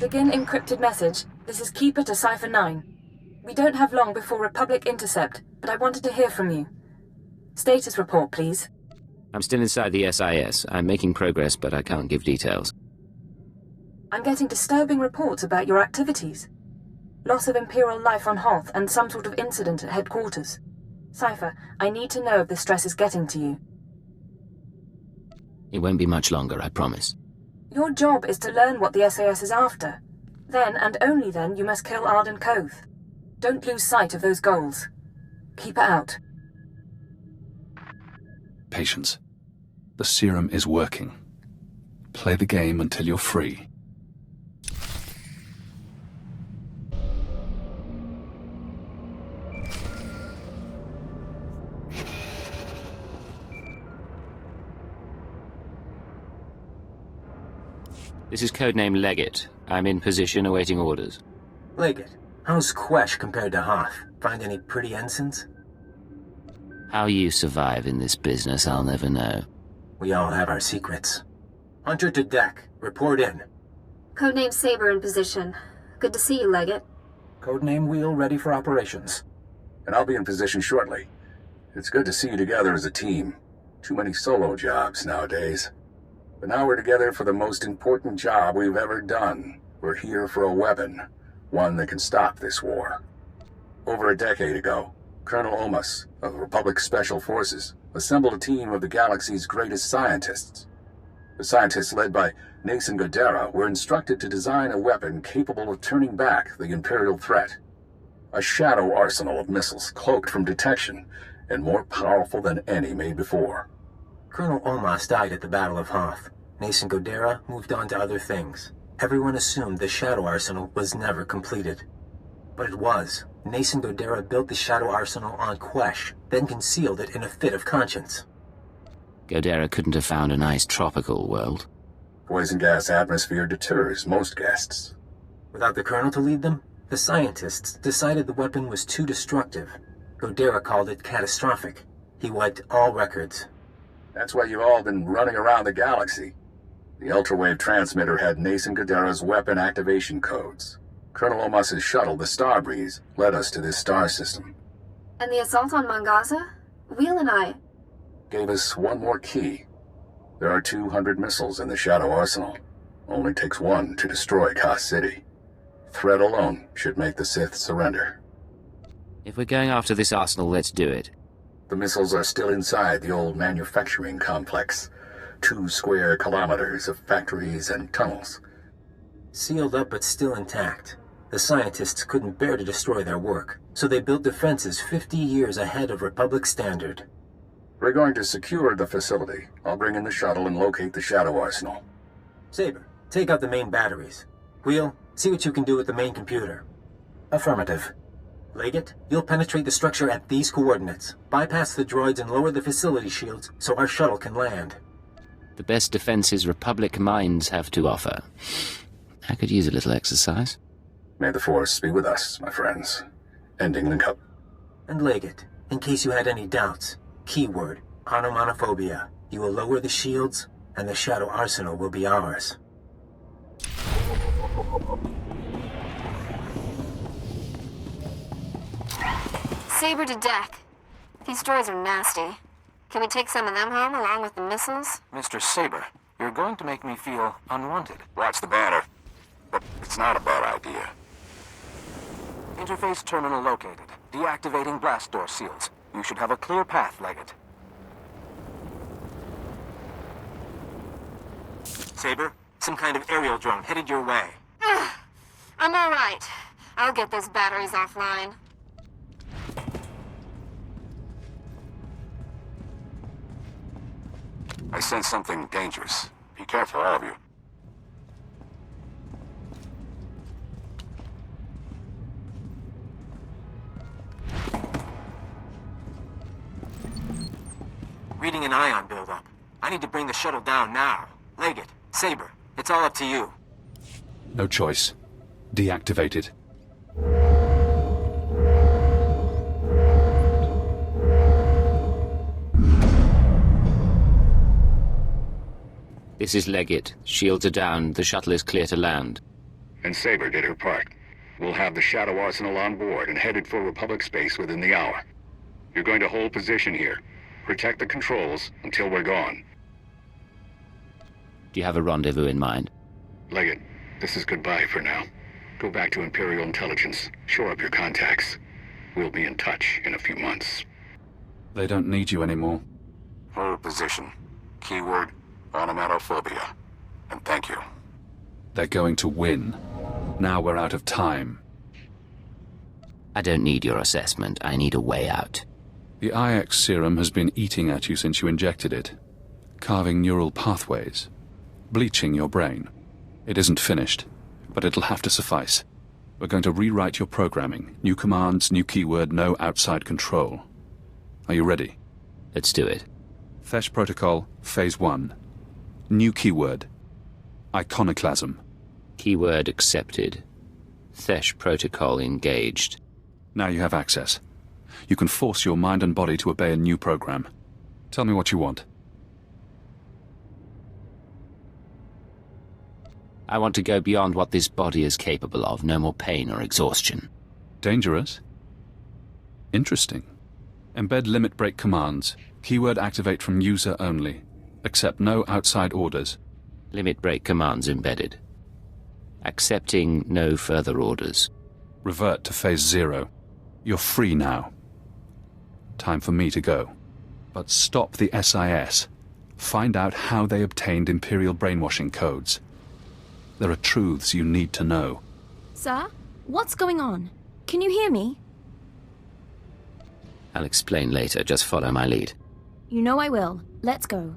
Begin encrypted message. This is Keeper to Cipher 9. We don't have long before Republic intercept, but I wanted to hear from you. Status report, please. I'm still inside the SIS. I'm making progress, but I can't give details. I'm getting disturbing reports about your activities. Loss of Imperial life on Hoth and some sort of incident at headquarters. Cipher, I need to know if the stress is getting to you. It won't be much longer, I promise. Your job is to learn what the SAS is after. Then, and only then, you must kill Arden Koth. Don't lose sight of those goals. Keep it out. Patience. The serum is working. Play the game until you're free. This is codename Leggett. I'm in position awaiting orders. Leggett, how's Quesh compared to Hoth? Find any pretty ensigns? How you survive in this business, I'll never know. We all have our secrets. Hunter to deck. Report in. Codename Saber in position. Good to see you, Leggett. Codename Wheel ready for operations. And I'll be in position shortly. It's good to see you together as a team. Too many solo jobs nowadays. But now we're together for the most important job we've ever done. We're here for a weapon. One that can stop this war. Over a decade ago, Colonel Omas of the Republic Special Forces assembled a team of the galaxy's greatest scientists. The scientists, led by Nason Godera, were instructed to design a weapon capable of turning back the Imperial threat. A shadow arsenal of missiles cloaked from detection and more powerful than any made before. Colonel Omas died at the Battle of Hoth. Nason Godera moved on to other things. Everyone assumed the Shadow Arsenal was never completed. But it was. Nason Godera built the Shadow Arsenal on Quesh, then concealed it in a fit of conscience. Godera couldn't have found a nice tropical world. Poison gas atmosphere deters most guests. Without the Colonel to lead them, the scientists decided the weapon was too destructive. Godera called it catastrophic. He wiped all records. That's why you've all been running around the galaxy. The ultrawave transmitter had Nason Godera's weapon activation codes. Colonel Omas's shuttle, the Starbreeze, led us to this star system. And the assault on Mangaza? Wheel and I... Gave us one more key. There are 200 missiles in the Shadow Arsenal. Only takes one to destroy Koth City. Threat alone should make the Sith surrender. If we're going after this arsenal, let's do it. The missiles are still inside the old manufacturing complex. 2 square kilometers of factories and tunnels. Sealed up but still intact. The scientists couldn't bear to destroy their work, so they built defenses 50 years ahead of Republic standard. We're going to secure the facility. I'll bring in the shuttle and locate the Shadow Arsenal. Saber, take out the main batteries. Wheel, see what you can do with the main computer. Affirmative. Leggett, you'll penetrate the structure at these coordinates. Bypass the droids and lower the facility shields so our shuttle can land. The best defenses Republic minds have to offer. I could use a little exercise. May the Force be with us, my friends. Ending link up. And Leggett, in case you had any doubts, keyword, onomatophobia. You will lower the shields, and the Shadow Arsenal will be ours. Saber to deck. These droids are nasty. Can we take some of them home along with the missiles? Mr. Saber, you're going to make me feel unwanted. Watch the banner. But it's not a bad idea. Interface terminal located. Deactivating blast door seals. You should have a clear path, Leggett. Saber, some kind of aerial drone headed your way. I'm all right. I'll get those batteries offline. I sense something dangerous. Be careful, all of you. Reading an ion buildup. I need to bring the shuttle down now. Leggett, Saber, it's all up to you. No choice. Deactivated. This is Leggett. Shields are down. The shuttle is clear to land. and Saber did her part. We'll have the Shadow Arsenal on board and headed for Republic space within the hour. You're going to hold position here. Protect the controls until we're gone. Do you have a rendezvous in mind? Leggett, this is goodbye for now. Go back to Imperial Intelligence. Shore up your contacts. We'll be in touch in a few months. They don't need you anymore. Hold position. Keyword, onomatophobia. And thank you. They're going to win. Now we're out of time. I don't need your assessment. I need a way out. The IX serum has been eating at you since you injected it, carving neural pathways, bleaching your brain. It isn't finished, but it'll have to suffice. We're going to rewrite your programming. New commands, new keyword, no outside control. Are you ready? Let's do it. Fesh Protocol, Phase 1. New keyword. Iconoclasm. Keyword accepted. Thesh protocol engaged. Now you have access. You can force your mind and body to obey a new program. Tell me what you want. I want to go beyond what this body is capable of. No more pain or exhaustion. Dangerous? Interesting. Embed limit break commands. Keyword activate from user only. Accept no outside orders. Limit break commands embedded. Accepting no further orders. Revert to Phase 0. You're free now. Time for me to go. But stop the SIS. Find out how they obtained Imperial brainwashing codes. There are truths you need to know. Sir? What's going on? Can you hear me? I'll explain later. Just follow my lead. You know I will. Let's go.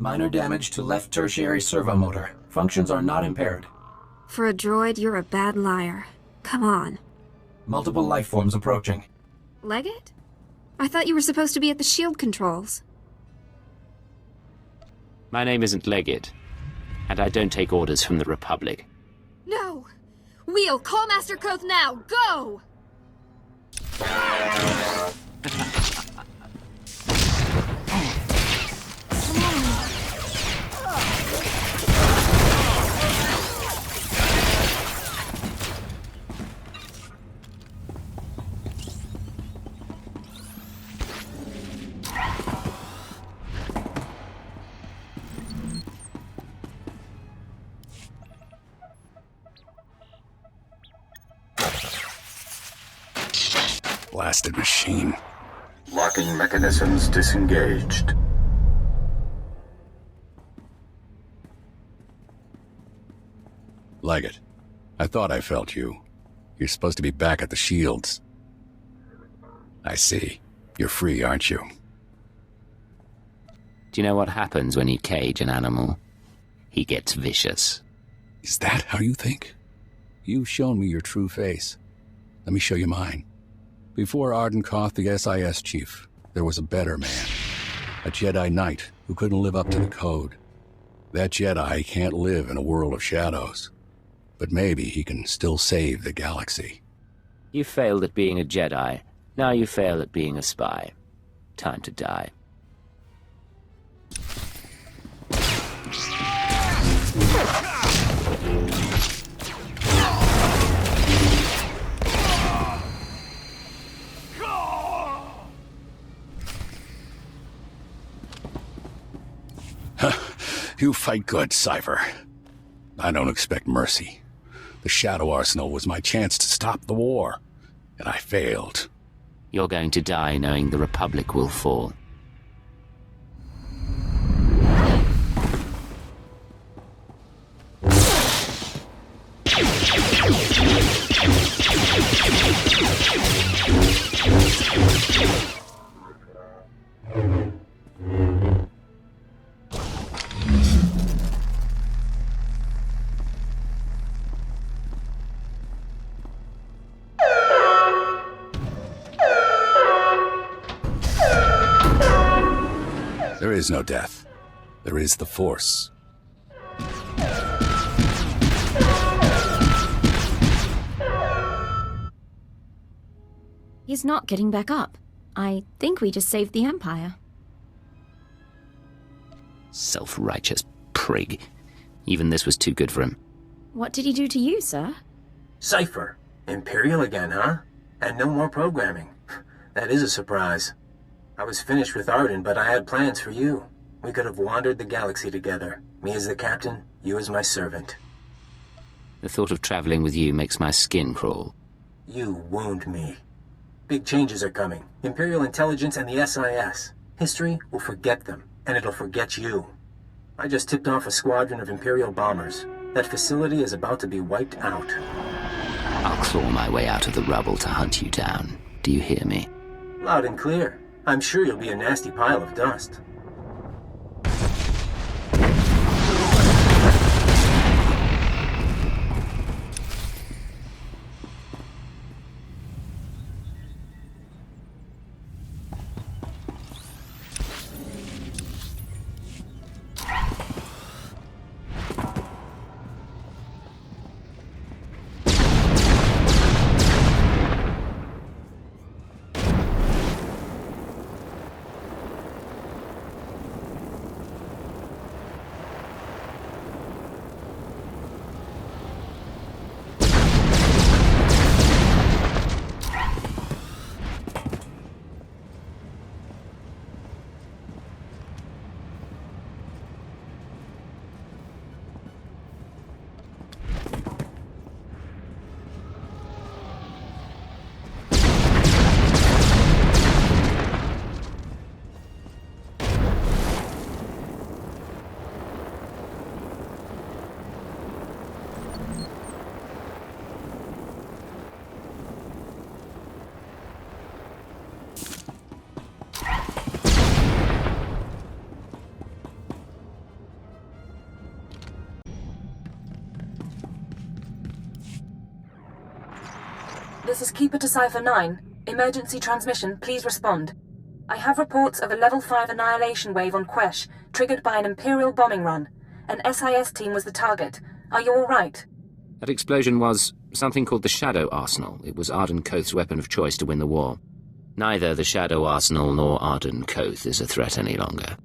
Minor damage to left tertiary servomotor. Functions are not impaired. For a droid, you're a bad liar. Come on. Multiple life forms approaching. Leggett? I thought you were supposed to be at the shield controls. My name isn't Leggett, and I don't take orders from the Republic. No! Wheel, call Master Koth now! Go! Blasted machine. Locking mechanisms disengaged. Leggett, I thought I felt you. You're supposed to be back at the shields. I see. You're free, aren't you? Do you know what happens when you cage an animal? He gets vicious. Is that how you think? You've shown me your true face. Let me show you mine. Before Arden Koth, the SIS chief, there was a better man. A Jedi Knight who couldn't live up to the code. That Jedi can't live in a world of shadows. But maybe he can still save the galaxy. You failed at being a Jedi. Now you fail at being a spy. Time to die. You fight good, Cypher. I don't expect mercy. The Shadow Arsenal was my chance to stop the war, and I failed. You're going to die knowing the Republic will fall. There is no death. There is the Force. He's not getting back up. I think we just saved the Empire. Self-righteous prig. Even this was too good for him. What did he do to you, sir? Cypher. Imperial again, huh? And no more programming. That is a surprise. I was finished with Arden, but I had plans for you. We could have wandered the galaxy together. Me as the captain, you as my servant. The thought of traveling with you makes my skin crawl. You wound me. Big changes are coming. Imperial intelligence and the SIS. History will forget them, and it'll forget you. I just tipped off a squadron of Imperial bombers. That facility is about to be wiped out. I'll claw my way out of the rubble to hunt you down. Do you hear me? Loud and clear. I'm sure you'll be a nasty pile of dust. This is Keeper to Cypher 9. Emergency transmission, please respond. I have reports of a Level 5 annihilation wave on Quesh, triggered by an Imperial bombing run. An SIS team was the target. Are you all right? That explosion was something called the Shadow Arsenal. It was Arden Koth's weapon of choice to win the war. Neither the Shadow Arsenal nor Arden Koth is a threat any longer.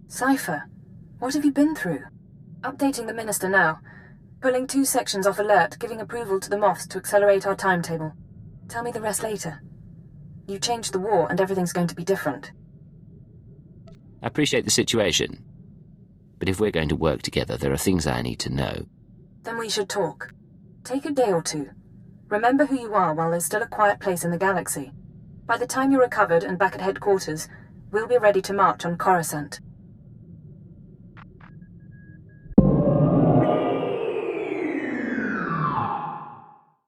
Cypher, what have you been through? Updating the Minister now. Pulling 2 sections off alert, giving approval to the Moths to accelerate our timetable. Tell me the rest later. You changed the war and everything's going to be different. I appreciate the situation. But if we're going to work together, there are things I need to know. Then we should talk. Take a day or two. Remember who you are while there's still a quiet place in the galaxy. By the time you're recovered and back at headquarters, we'll be ready to march on Coruscant.